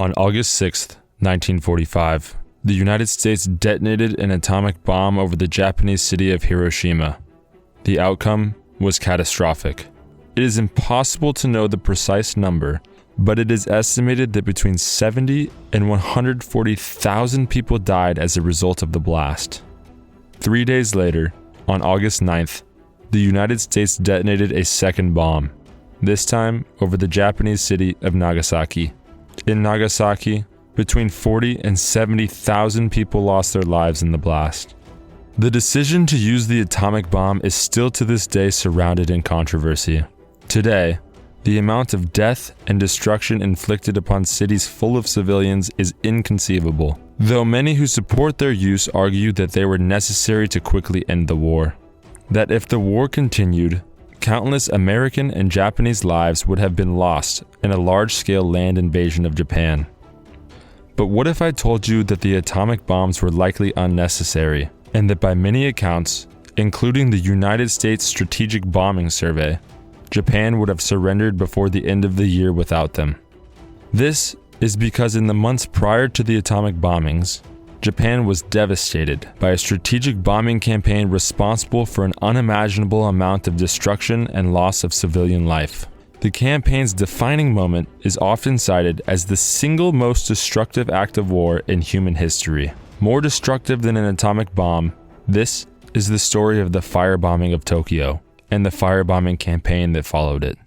On August 6, 1945, the United States detonated an atomic bomb over the Japanese city of Hiroshima. The outcome was catastrophic. It is impossible to know the precise number, but it is estimated that between 70 and 140,000 people died as a result of the blast. 3 days later, on August 9th, the United States detonated a second bomb, this time over the Japanese city of Nagasaki. In Nagasaki, between 40 and 70,000 people lost their lives in the blast. The decision to use the atomic bomb is still to this day surrounded in controversy. Today, the amount of death and destruction inflicted upon cities full of civilians is inconceivable, though many who support their use argue that they were necessary to quickly end the war. That if the war continued, countless American and Japanese lives would have been lost in a large-scale land invasion of Japan. But what if I told you that the atomic bombs were likely unnecessary, and that by many accounts, including the United States Strategic Bombing Survey, Japan would have surrendered before the end of the year without them? This is because in the months prior to the atomic bombings, Japan was devastated by a strategic bombing campaign responsible for an unimaginable amount of destruction and loss of civilian life. The campaign's defining moment is often cited as the single most destructive act of war in human history. More destructive than an atomic bomb, this is the story of the firebombing of Tokyo and the firebombing campaign that followed it.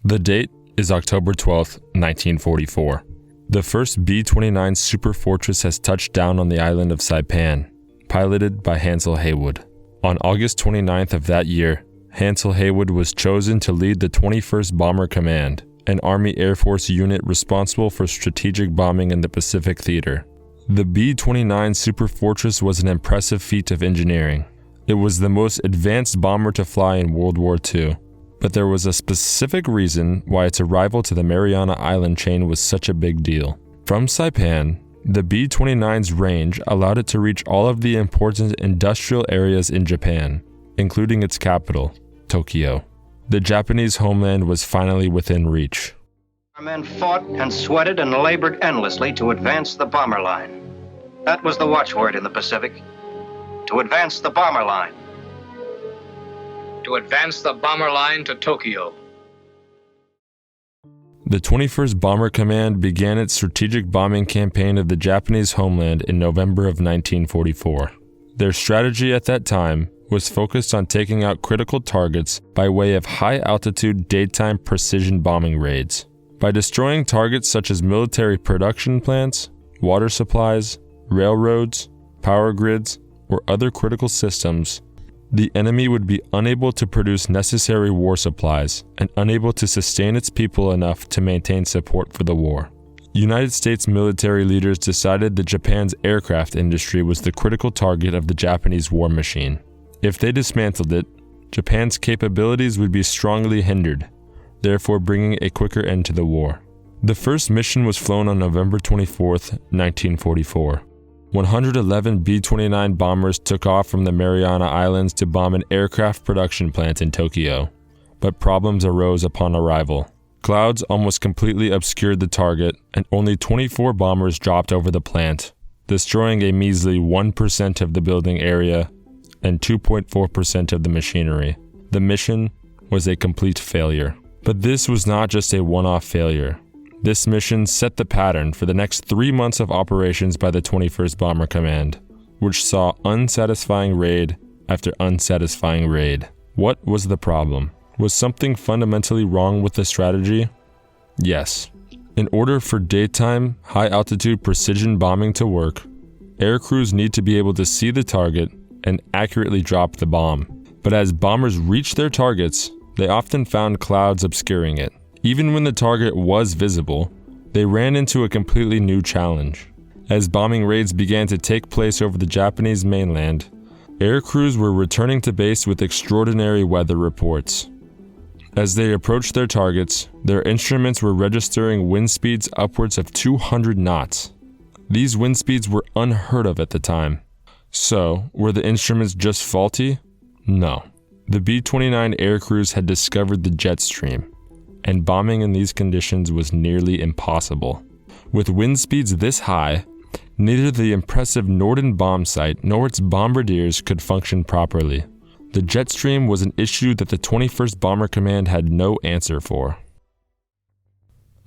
The date is October 12, 1944. The first B-29 superfortress has touched down on the island of Saipan, piloted by Hansel Haywood. On August 29th of that year, Hansel Haywood was chosen to lead the 21st Bomber Command, an Army Air Force unit responsible for strategic bombing in the Pacific Theater. The B-29 superfortress was an impressive feat of engineering. It was the most advanced bomber to fly in World War II, but there was a specific reason why its arrival to the Mariana Island chain was such a big deal. From Saipan, the B-29's range allowed it to reach all of the important industrial areas in Japan, including its capital, Tokyo. The Japanese homeland was finally within reach. Our men fought and sweated and labored endlessly to advance the bomber line. That was the watchword in the Pacific. To advance the bomber line. To advance the bomber line to Tokyo. The 21st Bomber Command began its strategic bombing campaign of the Japanese homeland in November of 1944. Their strategy at that time was focused on taking out critical targets by way of high-altitude daytime precision bombing raids. By destroying targets such as military production plants, water supplies, railroads, power grids, or other critical systems, the enemy would be unable to produce necessary war supplies and unable to sustain its people enough to maintain support for the war. United States military leaders decided that Japan's aircraft industry was the critical target of the Japanese war machine. If they dismantled it, Japan's capabilities would be strongly hindered, therefore bringing a quicker end to the war. The first mission was flown on November 24, 1944. 111 B-29 bombers took off from the Mariana Islands to bomb an aircraft production plant in Tokyo, but problems arose upon arrival. Clouds almost completely obscured the target, and only 24 bombers dropped over the plant, destroying a measly 1% of the building area and 2.4% of the machinery. The mission was a complete failure. But this was not just a one-off failure. This mission set the pattern for the next 3 months of operations by the 21st Bomber Command, which saw unsatisfying raid after unsatisfying raid. What was the problem? Was something fundamentally wrong with the strategy? Yes. In order for daytime, high-altitude precision bombing to work, air crews need to be able to see the target and accurately drop the bomb. But as bombers reached their targets, they often found clouds obscuring it. Even when the target was visible, they ran into a completely new challenge. As bombing raids began to take place over the Japanese mainland, air crews were returning to base with extraordinary weather reports. As they approached their targets, their instruments were registering wind speeds upwards of 200 knots. These wind speeds were unheard of at the time. So, were the instruments just faulty? No. The B-29 air crews had discovered the jet stream. and bombing in these conditions was nearly impossible. With wind speeds this high, neither the impressive Norden bomb site nor its bombardiers could function properly. The jet stream was an issue that the 21st Bomber Command had no answer for.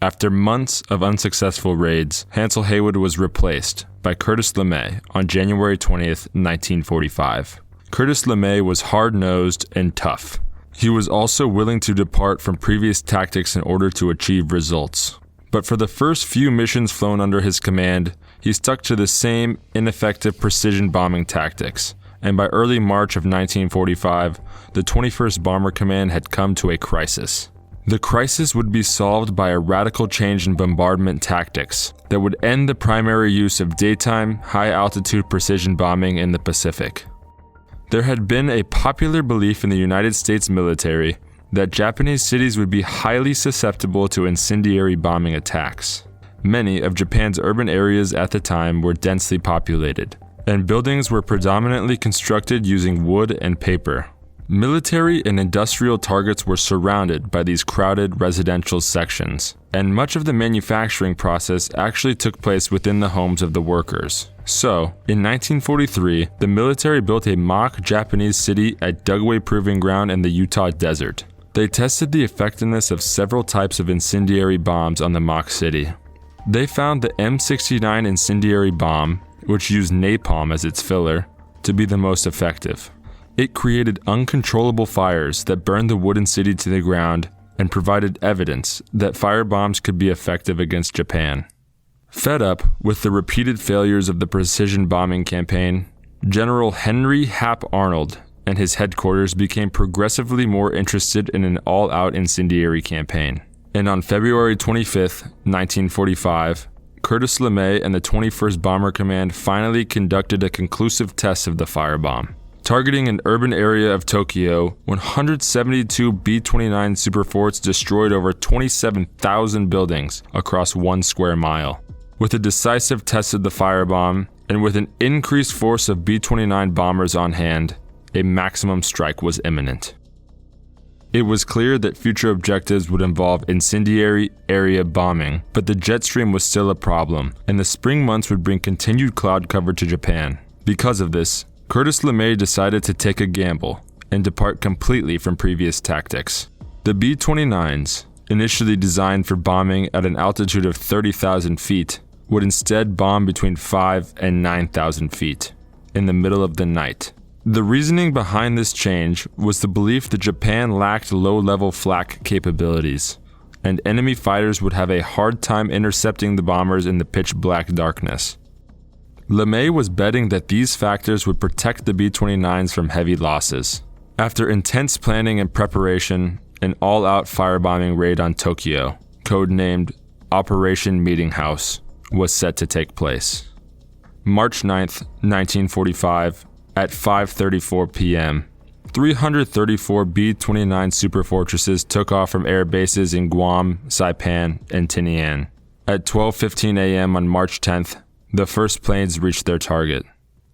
After months of unsuccessful raids, Hansel Haywood was replaced by Curtis LeMay on January 20th, 1945. Curtis LeMay was hard-nosed and tough. He was also willing to depart from previous tactics in order to achieve results. But for the first few missions flown under his command, he stuck to the same ineffective precision bombing tactics, and by early March of 1945, the 21st Bomber Command had come to a crisis. The crisis would be solved by a radical change in bombardment tactics that would end the primary use of daytime, high-altitude precision bombing in the Pacific. There had been a popular belief in the United States military that Japanese cities would be highly susceptible to incendiary bombing attacks. Many of Japan's urban areas at the time were densely populated, and buildings were predominantly constructed using wood and paper. Military and industrial targets were surrounded by these crowded residential sections, and much of the manufacturing process actually took place within the homes of the workers. So, in 1943, the military built a mock Japanese city at Dugway Proving Ground in the Utah desert. They tested the effectiveness of several types of incendiary bombs on the mock city. They found the M69 incendiary bomb, which used napalm as its filler, to be the most effective. It created uncontrollable fires that burned the wooden city to the ground and provided evidence that firebombs could be effective against Japan. Fed up with the repeated failures of the precision bombing campaign, General Henry Hap Arnold and his headquarters became progressively more interested in an all-out incendiary campaign. And on February 25, 1945, Curtis LeMay and the 21st Bomber Command finally conducted a conclusive test of the firebomb. Targeting an urban area of Tokyo, 172 B-29 Superforts destroyed over 27,000 buildings across 1 square mile. With a decisive test of the firebomb, and with an increased force of B-29 bombers on hand, a maximum strike was imminent. It was clear that future objectives would involve incendiary area bombing, but the jet stream was still a problem, and the spring months would bring continued cloud cover to Japan. Because of this, Curtis LeMay decided to take a gamble and depart completely from previous tactics. The B-29s, initially designed for bombing at an altitude of 30,000 feet, would instead bomb between 5,000 and 9,000 feet, in the middle of the night. The reasoning behind this change was the belief that Japan lacked low-level flak capabilities, and enemy fighters would have a hard time intercepting the bombers in the pitch-black darkness. LeMay was betting that these factors would protect the B-29s from heavy losses. After intense planning and preparation, an all-out firebombing raid on Tokyo, codenamed Operation Meetinghouse, was set to take place. March 9th, 1945, at 5:34 p.m., 334 B-29 superfortresses took off from air bases in Guam, Saipan, and Tinian. At 12:15 a.m. on March 10th, the first planes reached their target.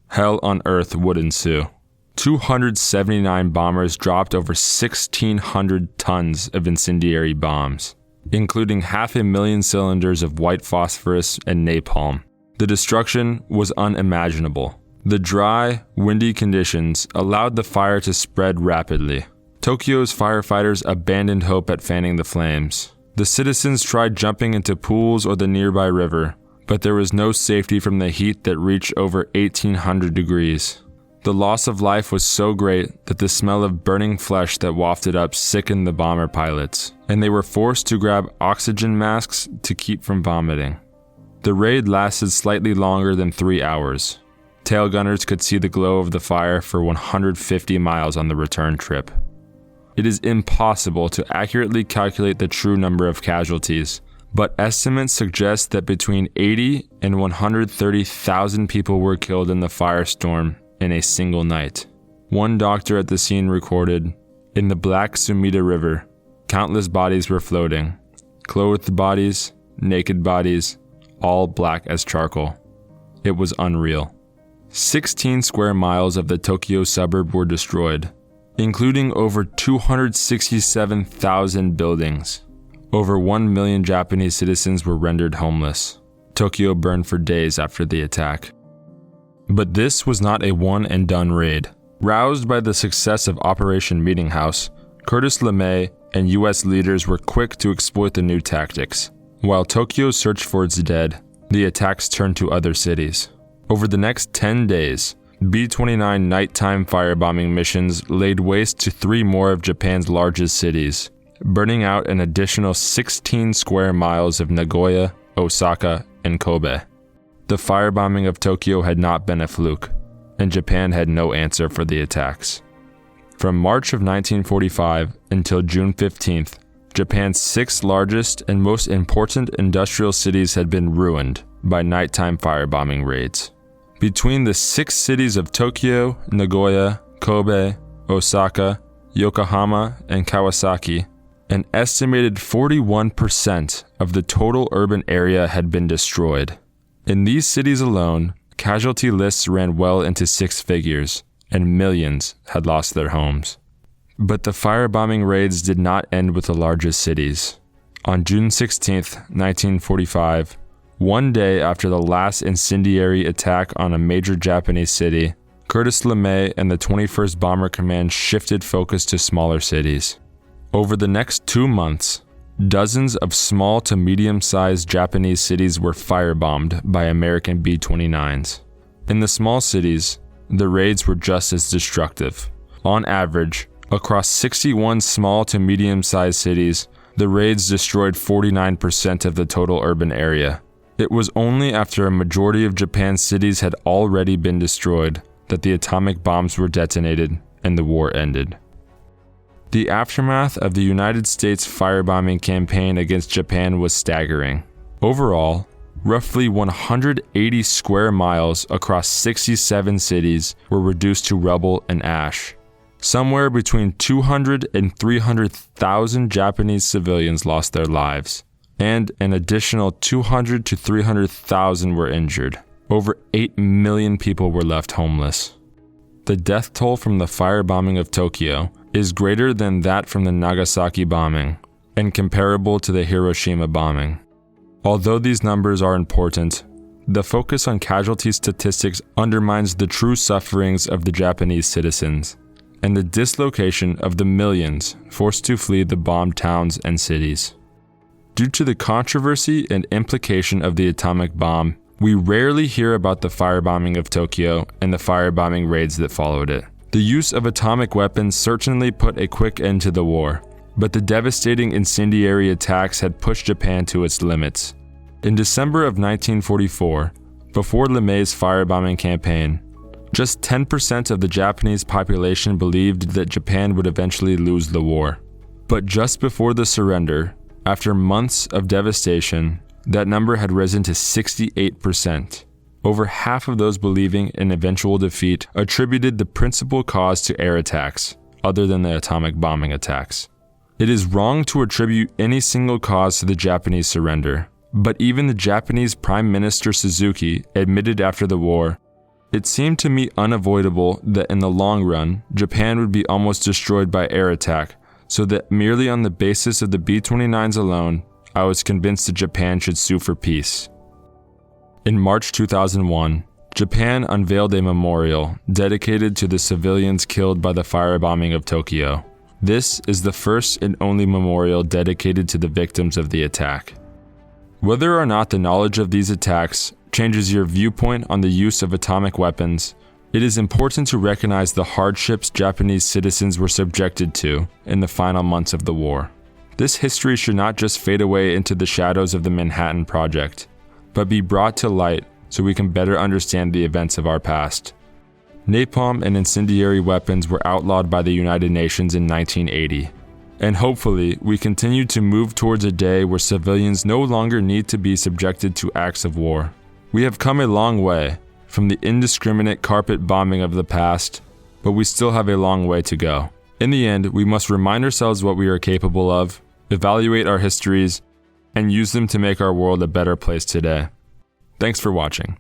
Hell on earth would ensue. 279 bombers dropped over 1,600 tons of incendiary bombs, including 500,000 cylinders of white phosphorus and napalm. The destruction was unimaginable. The dry, windy conditions allowed the fire to spread rapidly. Tokyo's firefighters abandoned hope at fanning the flames. The citizens tried jumping into pools or the nearby river, but there was no safety from the heat that reached over 1,800 degrees. The loss of life was so great that the smell of burning flesh that wafted up sickened the bomber pilots, and they were forced to grab oxygen masks to keep from vomiting. The raid lasted slightly longer than 3 hours. Tail gunners could see the glow of the fire for 150 miles on the return trip. It is impossible to accurately calculate the true number of casualties, but estimates suggest that between 80 and 130,000 people were killed in the firestorm in a single night. One doctor at the scene recorded, "In the Black Sumida River, countless bodies were floating. Clothed bodies, naked bodies, all black as charcoal. It was unreal." 16 square miles of the Tokyo suburb were destroyed, including over 267,000 buildings. Over 1 million Japanese citizens were rendered homeless. Tokyo burned for days after the attack. But this was not a one-and-done raid. Roused by the success of Operation Meetinghouse, LeMay and U.S. leaders were quick to exploit the new tactics. While Tokyo searched for its dead, the attacks turned to other cities. Over the next 10 days, B-29 nighttime firebombing missions laid waste to 3 more of Japan's largest cities, burning out an additional 16 square miles of Nagoya, Osaka, and Kobe. The firebombing of Tokyo had not been a fluke, and Japan had no answer for the attacks. From March of 1945 until June 15th, Japan's 6 largest and most important industrial cities had been ruined by nighttime firebombing raids. Between the 6 cities of Tokyo, Nagoya, Kobe, Osaka, Yokohama, and Kawasaki, an estimated 41% of the total urban area had been destroyed. In these cities alone, casualty lists ran well into 6 figures, and millions had lost their homes. But the firebombing raids did not end with the largest cities. On June 16, 1945, one day after the last incendiary attack on a major Japanese city, LeMay and the 21st Bomber Command shifted focus to smaller cities. Over the next 2 months, dozens of small to medium-sized Japanese cities were firebombed by American B-29s. In the small cities, the raids were just as destructive. On average, across 61 small to medium-sized cities, the raids destroyed 49% of the total urban area. It was only after a majority of Japan's cities had already been destroyed that the atomic bombs were detonated and the war ended. The aftermath of the United States firebombing campaign against Japan was staggering. Overall, roughly 180 square miles across 67 cities were reduced to rubble and ash. Somewhere between 200 and 300,000 Japanese civilians lost their lives, and an additional 200 to 300,000 were injured. Over 8 million people were left homeless. The death toll from the firebombing of Tokyo is greater than that from the Nagasaki bombing, and comparable to the Hiroshima bombing. Although these numbers are important, the focus on casualty statistics undermines the true sufferings of the Japanese citizens, and the dislocation of the millions forced to flee the bombed towns and cities. Due to the controversy and implication of the atomic bomb, we rarely hear about the firebombing of Tokyo and the firebombing raids that followed it. The use of atomic weapons certainly put a quick end to the war, but the devastating incendiary attacks had pushed Japan to its limits. In December of 1944, before LeMay's firebombing campaign, just 10% of the Japanese population believed that Japan would eventually lose the war. But just before the surrender, after months of devastation, that number had risen to 68%. Over half of those believing in eventual defeat attributed the principal cause to air attacks, other than the atomic bombing attacks. It is wrong to attribute any single cause to the Japanese surrender, but even the Japanese Prime Minister Suzuki admitted after the war, "It seemed to me unavoidable that in the long run, Japan would be almost destroyed by air attack, so that merely on the basis of the B-29s alone, I was convinced that Japan should sue for peace." In March 2001, Japan unveiled a memorial dedicated to the civilians killed by the firebombing of Tokyo. This is the first and only memorial dedicated to the victims of the attack. Whether or not the knowledge of these attacks changes your viewpoint on the use of atomic weapons, it is important to recognize the hardships Japanese citizens were subjected to in the final months of the war. This history should not just fade away into the shadows of the Manhattan Project, but be brought to light so we can better understand the events of our past. Napalm and incendiary weapons were outlawed by the United Nations in 1980, and hopefully we continue to move towards a day where civilians no longer need to be subjected to acts of war. We have come a long way from the indiscriminate carpet bombing of the past, but we still have a long way to go. In the end, we must remind ourselves what we are capable of, evaluate our histories, and use them to make our world a better place today. Thanks for watching.